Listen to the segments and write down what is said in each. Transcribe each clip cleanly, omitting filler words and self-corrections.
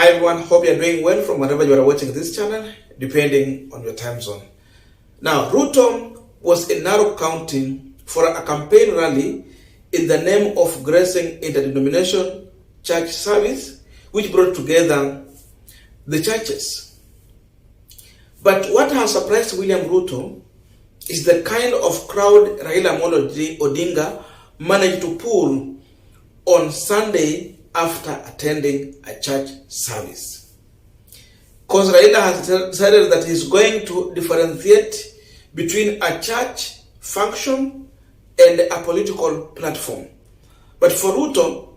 Hi everyone, hope you are doing well from wherever you are watching this channel, depending on your time zone. Now, Ruto was in Narok County for a campaign rally in the name of Gracing Interdenomination Church Service, which brought together the churches. But what has surprised William Ruto is the kind of crowd Raila Odinga managed to pull on Sunday after attending a church service. Because Raila has decided that he's going to differentiate between a church function and a political platform. But for Ruto,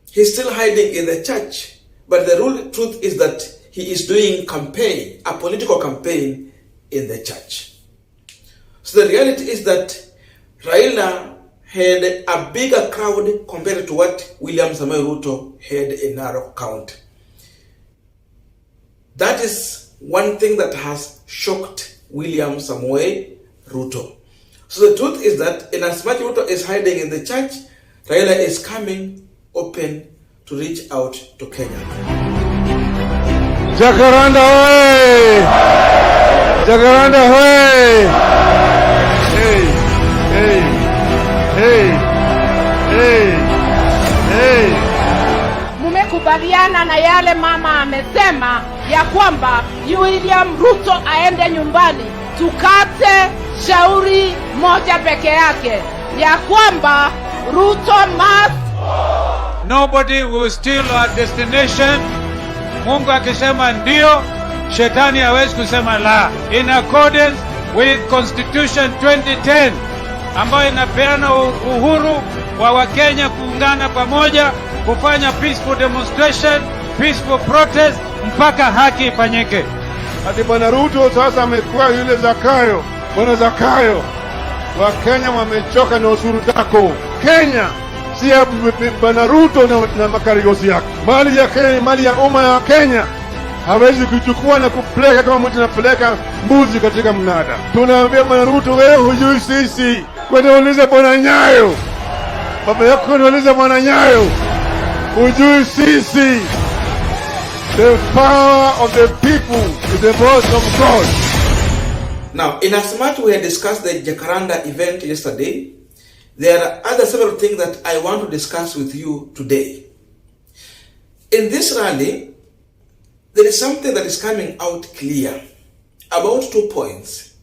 he's still hiding in the church. But the real truth is that he is doing campaign, a political campaign in the church. So the reality is that Raila had a bigger crowd compared to what William Samoei Ruto had in Narok County. That is one thing that has shocked William Samoei Ruto. So the truth is that in as much Ruto is hiding in the church, Raila is coming open to reach out to Kenya. Jacaranda hoy! Jacaranda hoy! Hey! Hey! Hey, hey, hey. Mumekubaliana na yale mama amesema ya kwamba William Ruto aende nyumbani, tukate shauri moja peke yake ya kwamba Ruto must. Nobody will steal our destination. Mungu akisema ndio, shetani hawezi kusema la. In accordance with Constitution 2010 ambayo inapeana uhuru wa Wakenya kuungana pamoja kufanya peaceful demonstration, peaceful protest mpaka haki ifanyike. Hadi Bwana Ruto sasa amekuwa yule Zakayo. Bwana Zakayo, Wakenya wamechoka na ushuru zako. Kenya si ya Bwana Ruto na makarigosi yake. Mali ya Kenya, mali ya umma ya Kenya hawezi kuchukua na kupeleka kama mtu anapeleka mbuzi katika mnada. Tunaambia Bwana Ruto, wewe hujui sisi. Kwenda Bwana Nyayo, baba yako kwenda Bwana Nyayo, hujui sisi. The power of the people is the voice of God. Now, in as much we had discussed the Jacaranda event yesterday, there are other several things that I want to discuss with you today. In this rally, there is something that is coming out clear about 2 points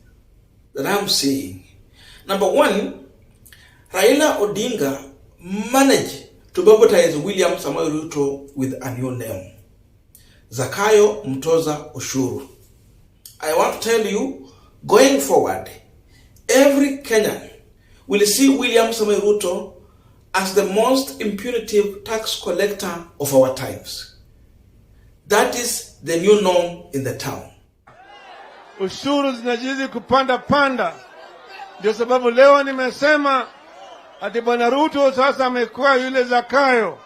that I'm seeing. Number one, Raila Odinga managed to baptize William Samoei Ruto with a new name, Zakayo Mtoza Ushuru. I want to tell you, going forward, every Kenyan will see William Samoei Ruto as the most impunitive tax collector of our times. That is the new norm in the town. Ushuru zinajizidi kupanda. Ndio sababu leo nimesema ati Bwana Ruto sasa amekuwa yule Zakayo.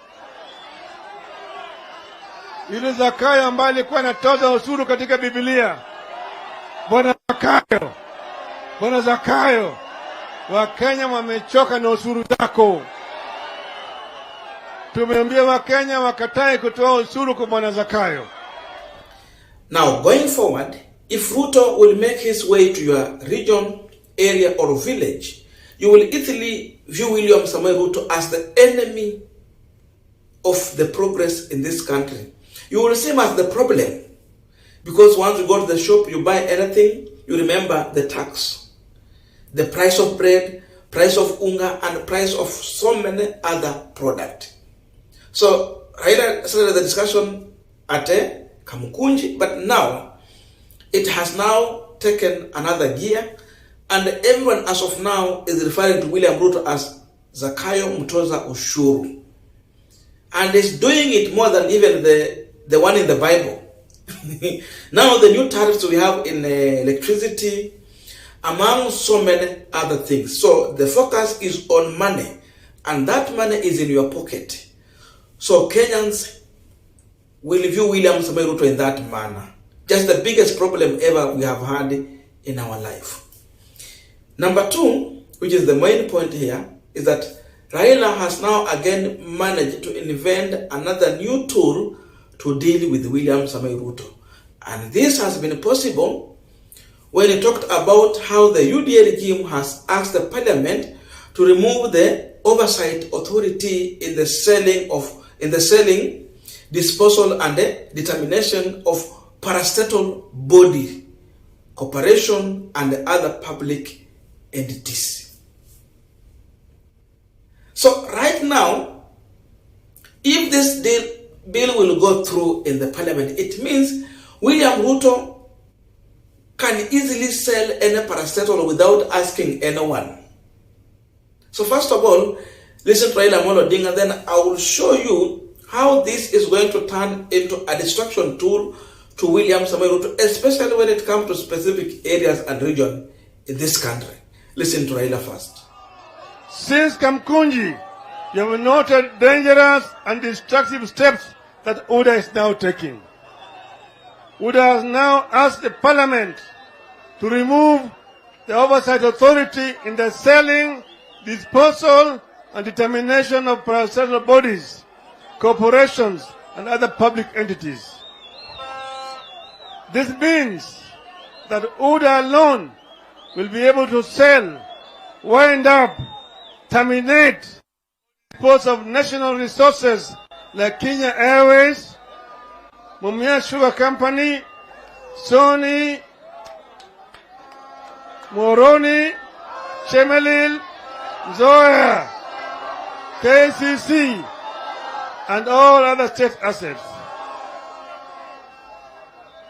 Yule Zakayo ambaye alikuwa anatoza ushuru katika Biblia. Bwana Zakayo, Wakenya wamechoka na ushuru zako. Tumeambia Wakenya wakatae kutoa ushuru kwa Bwana Zakayo. Now, going forward, if Ruto will make his way to your region, area or village, you will easily view William Samoei Ruto as the enemy of the progress in this country. You will see him as the problem, because once you go to the shop, you buy anything, you remember the tax, the price of bread, price of unga, and price of so many other products. So Raila started the discussion at Kamukunji, but now it has now taken another gear. And everyone as of now is referring to William Ruto as Zakayo Mtoza Ushuru. And is doing it more than even the one in the Bible. Now the new tariffs we have in electricity, among so many other things. So the focus is on money. And that money is in your pocket. So Kenyans will view William Samoei Ruto in that manner. Just the biggest problem ever we have had in our life. Number two, which is the main point here, is that Raila has now again managed to invent another new tool to deal with William Samoei Ruto. And this has been possible when he talked about how the UDA regime has asked the parliament to remove the oversight authority in the selling, disposal and the determination of parastatal body, corporation and other public entities. So right now, if this bill will go through in the parliament, it means William Ruto can easily sell any parastatal without asking anyone. So first of all, listen to Raila Odinga, then I will show you how this is going to turn into a distraction tool to William Samoei Ruto, especially when it comes to specific areas and regions in this country. Listen to Raila first. Since Kamkunji, you have noted dangerous and destructive steps that UDA is now taking. UDA has now asked the parliament to remove the oversight authority in the selling, disposal, and determination of parastatal bodies, corporations, and other public entities. This means that UDA alone will be able to sell, wind up, terminate, dispose of national resources like Kenya Airways, Mumia Sugar Company, Sony, Moroni, Chemelil, Zoya, KCC, and all other state assets,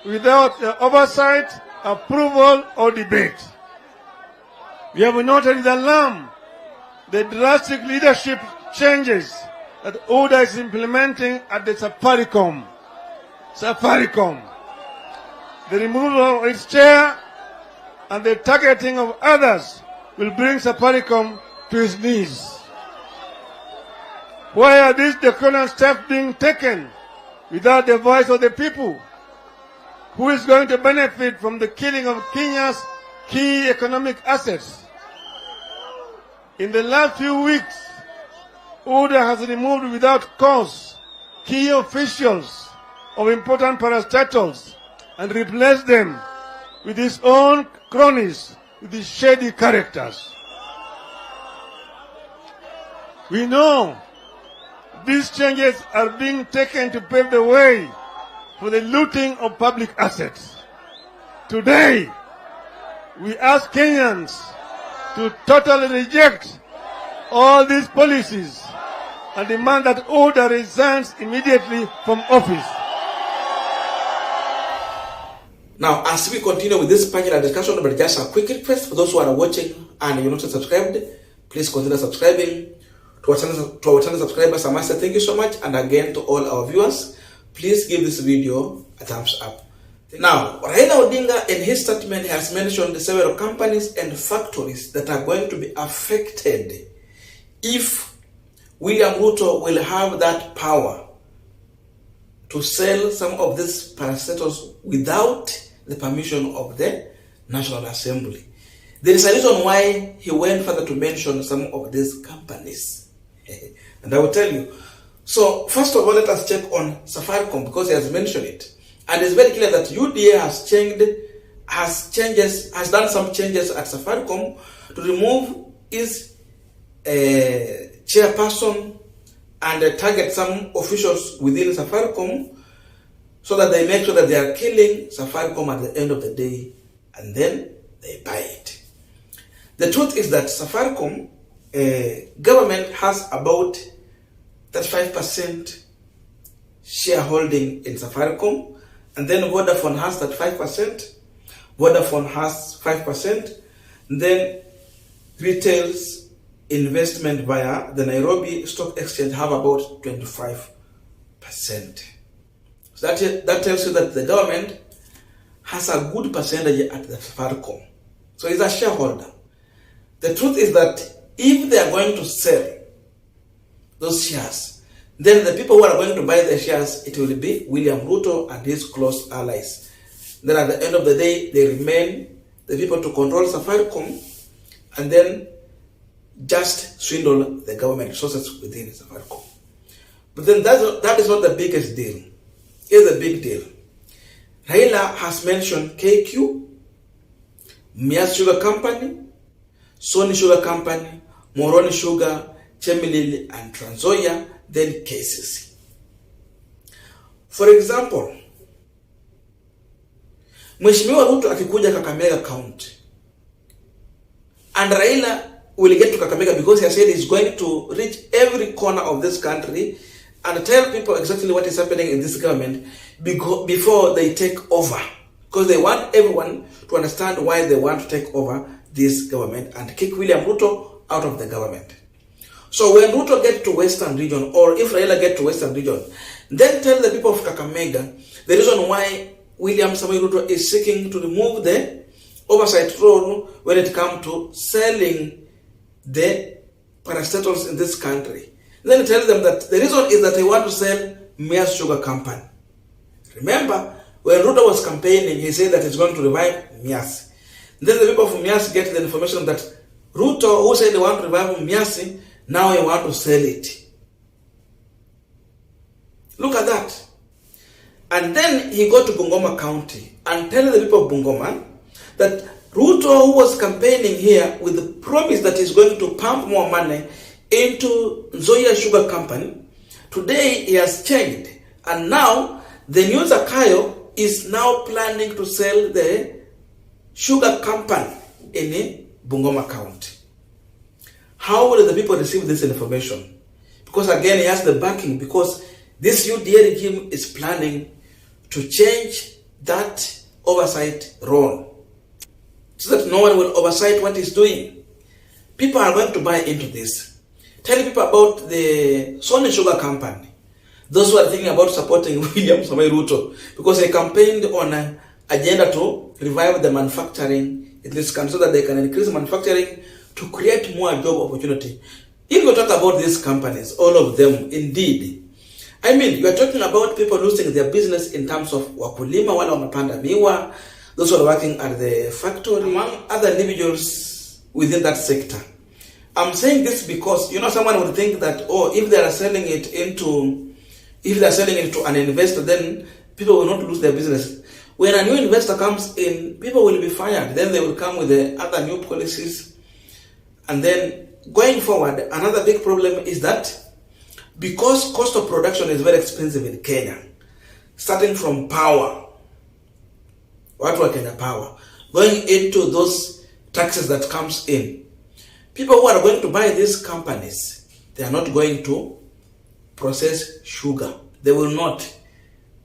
without the oversight, approval, or debate. We have noted with alarm the drastic leadership changes that UDA is implementing at the Safaricom. The removal of its chair and the targeting of others will bring Safaricom to its knees. Why are these draconian steps being taken without the voice of the people? Who is going to benefit from the killing of Kenya's key economic assets? In the last few weeks, UDA has removed without cause key officials of important parastatals and replaced them with his own cronies, with his shady characters. We know these changes are being taken to pave the way for the looting of public assets. Today, we ask Kenyans to totally reject all these policies and demand that UDA resigns immediately from office. Now, as we continue with this panel discussion, but just a quick request for those who are watching and you're not subscribed, please consider subscribing. To our channel subscribers, I must say thank you so much. And again, to all our viewers, please give this video a thumbs up. Now, Raila Odinga in his statement has mentioned several companies and factories that are going to be affected if William Ruto will have that power to sell some of these parastatals without the permission of the National Assembly. There is a reason why he went further to mention some of these companies. And I will tell you. So, first of all, let us check on Safaricom because he has mentioned it. And it's very clear that UDA has done some changes at Safaricom to remove his chairperson and target some officials within Safaricom so that they make sure that they are killing Safaricom at the end of the day and then they buy it. The truth is that Safaricom government has about 35% shareholding in Safaricom, and then Vodafone has that 5%, Vodafone has 5%, then retail's investment via the Nairobi Stock Exchange have about 25%. So that tells you that the government has a good percentage at the Safaricom. So it's a shareholder. The truth is that if they are going to sell those shares, then the people who are going to buy the shares, it will be William Ruto and his close allies. Then at the end of the day, they remain the people to control Safaricom and then just swindle the government resources within Safaricom. But then that is not the biggest deal. Here's the big deal. Raila has mentioned KQ, Mias Sugar Company, Sony Sugar Company, Moroni Sugar, Chemilili, and Transoya, then cases. For example, Mheshimiwa Ruto akikuja Kakamega County, and Raila will get to Kakamega because he has said he's going to reach every corner of this country and tell people exactly what is happening in this government before they take over. Because they want everyone to understand why they want to take over this government and kick William Ruto out of the government. So when Ruto gets to Western region, or if Raila gets to Western region, then tell the people of Kakamega the reason why William Samoei Ruto is seeking to remove the oversight role when it comes to selling the parastatals in this country. Then tell them that the reason is that they want to sell Mias Sugar Company. Remember, when Ruto was campaigning, he said that he's going to revive Mias. Then the people from Mias get the information that Ruto, who said they want to revive Mias, now he want to sell it. Look at that. And then he go to Bungoma County and tell the people of Bungoma that Ruto, who was campaigning here with the promise that he's going to pump more money into Nzoia Sugar Company, today he has changed. And now the new Zakayo is now planning to sell the sugar company in Bungoma County. How will the people receive this information? Because again, he has the backing, because this UDA regime is planning to change that oversight role so that no one will oversight what he's doing. People are going to buy into this. Tell people about the Sony Sugar Company. Those who are thinking about supporting William Samoei Ruto, because they campaigned on an agenda to revive the manufacturing in this country so that they can increase manufacturing to create more job opportunity. If you talk about these companies, all of them, indeed, I mean, you are talking about people losing their business in terms of wakulima, wale wamepanda miwa, those who are working at the factory, among other individuals within that sector. I'm saying this because, someone would think that, if they are selling it to an investor, then people will not lose their business. When a new investor comes in, people will be fired. Then they will come with the other new policies. And then going forward, another big problem is that because cost of production is very expensive in Kenya, starting from power, watu wa Kenya Power, going into those taxes that comes in, people who are going to buy these companies, they are not going to process sugar. They will not.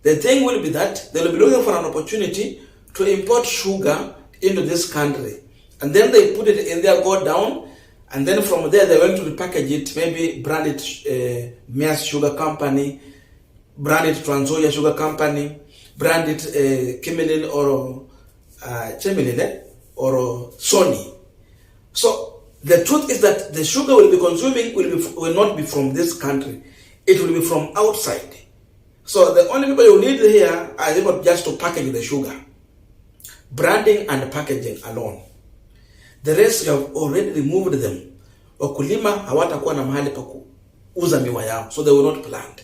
The thing will be that they will be looking for an opportunity to import sugar into this country. And then they put it in there, go down, and then from there they're going to repackage it, maybe brand it Mias Sugar Company, brand it Transoya Sugar Company, brand it Kimilil or Chemilil or Sony. So the truth is that the sugar will be consuming will not be from this country. It will be from outside. So the only people you need here are able just to package the sugar. Branding and packaging alone. The rest you have already removed them. Wakulima hawatakuwa na mahali pa kuuza miwa yao, so they will not plant.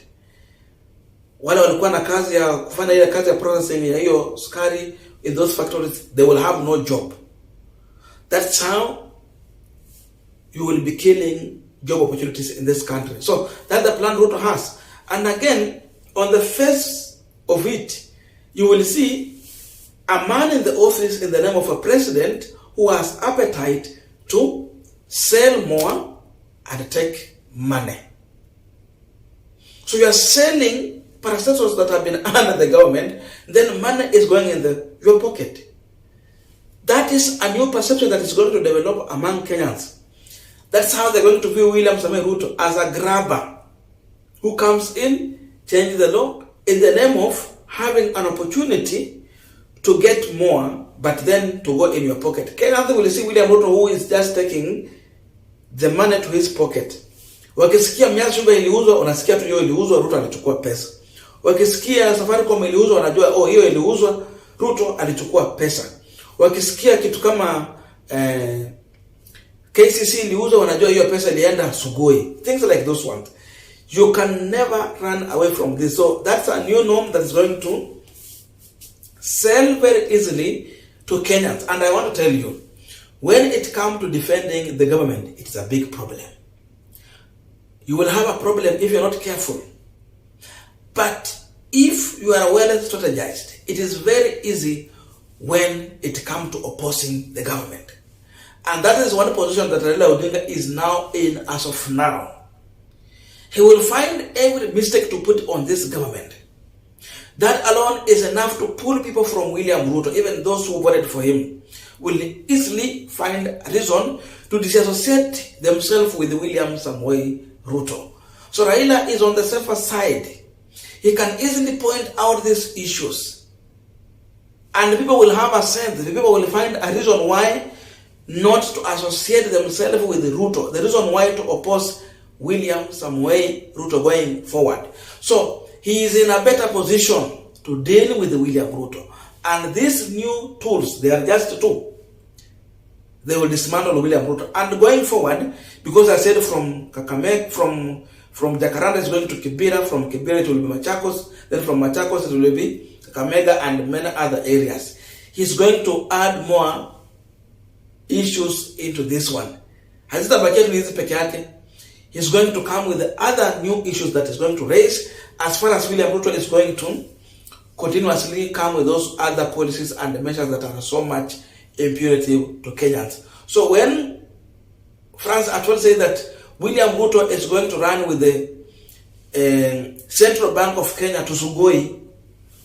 Wale walikuwa na kazi ya kufanya ile kazi ya processing ya hiyo sukari in those factories, they will have no job. That's how you will be killing job opportunities in this country. So that's the plan Ruto has. And again, on the face of it, you will see a man in the office in the name of a president who has appetite to sell more and take money. So you are selling parastatals that have been under the government, then money is going in your pocket. That is a new perception that is going to develop among Kenyans. That's how they're going to view William Samoei Ruto, as a grabber who comes in, changes the law in the name of having an opportunity to get more, but then to go in your pocket. Kenyans will see William Ruto who is just taking the money to his pocket. Wakisikia Mias Sugar iliuzwa, unasikia tu hiyo iliuzwa, Ruto alichukua pesa. Wakisikia Safaricom iliuzwa, wanajua hiyo iliuzwa, Ruto alichukua pesa. Wakisikia kitu kama KCC iliuzwa, wanajua hiyo pesa ilienda Sugoi. Things like those ones. You can never run away from this. So that's a new norm that is going to sell very easily to Kenyans. And I want to tell you, when it comes to defending the government, it's a big problem. You will have a problem if you're not careful. But if you are well strategized, it is very easy when it comes to opposing the government. And that is one position that Raila Odinga is now in as of now. He will find every mistake to put on this government. That alone is enough to pull people from William Ruto, even those who voted for him, will easily find a reason to disassociate themselves with William Samoei Ruto. So Raila is on the safer side. He can easily point out these issues. And people will have a sense, people will find a reason why not to associate themselves with Ruto, the reason why to oppose William Samoei Ruto going forward. So he is in a better position to deal with William Ruto. And these new tools, they are just two. They will dismantle William Ruto. And going forward, because I said from Kakamega, from Jacaranda is going to Kibera, from Kibera it will be Machakos, then from Machakos it will be Kakamega and many other areas. He's going to add more issues into this one. He's going to come with other new issues that he's going to raise, as far as William Ruto is going to continuously come with those other policies and measures that are so much imperative to Kenyans. So when France Atwell said that William Ruto is going to run with the Central Bank of Kenya to Sugoi,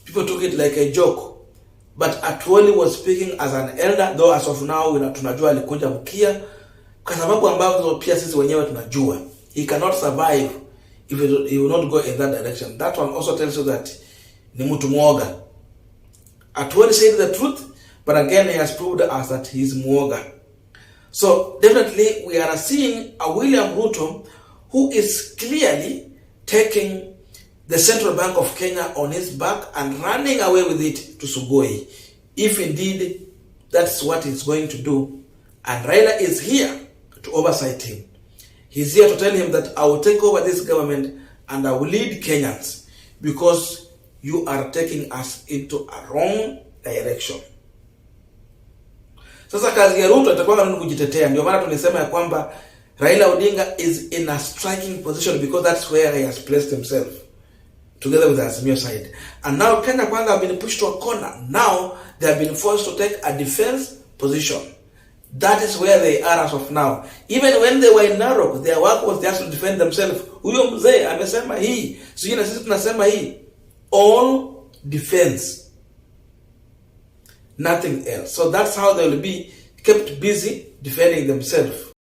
people took it like a joke. But Atwell was speaking as an elder, though as of now tunajua alikuja mkia, kwa sababu ambazo pia sisi wenyewe tunajua. He cannot survive if he will not go in that direction. That one also tells you that ni mtu mwoga. Atwell said the truth, but again he has proved us that he is mwoga. So definitely we are seeing a William Ruto who is clearly taking the Central Bank of Kenya on his back and running away with it to Sugoi, if indeed that's what he's going to do. And Raila is here to oversight him. He's here to tell him that I will take over this government and I will lead Kenyans because you are taking us into a wrong direction. Sasa kazi ya Ruto itakuwa ni kujitetea. Ndio maana tulisema ya kwamba Raila Odinga is in a striking position because that's where he has placed himself together with the Azimio side. And now Kenya Kwanza have been pushed to a corner. Now they have been forced to take a defense position. That is where they are as of now. Even when they were in Narok, their work was just to defend themselves. Huyo mzee amesema hii, sisi na sisi tunasema hii. All defense. Nothing else. So that's how they will be kept busy defending themselves.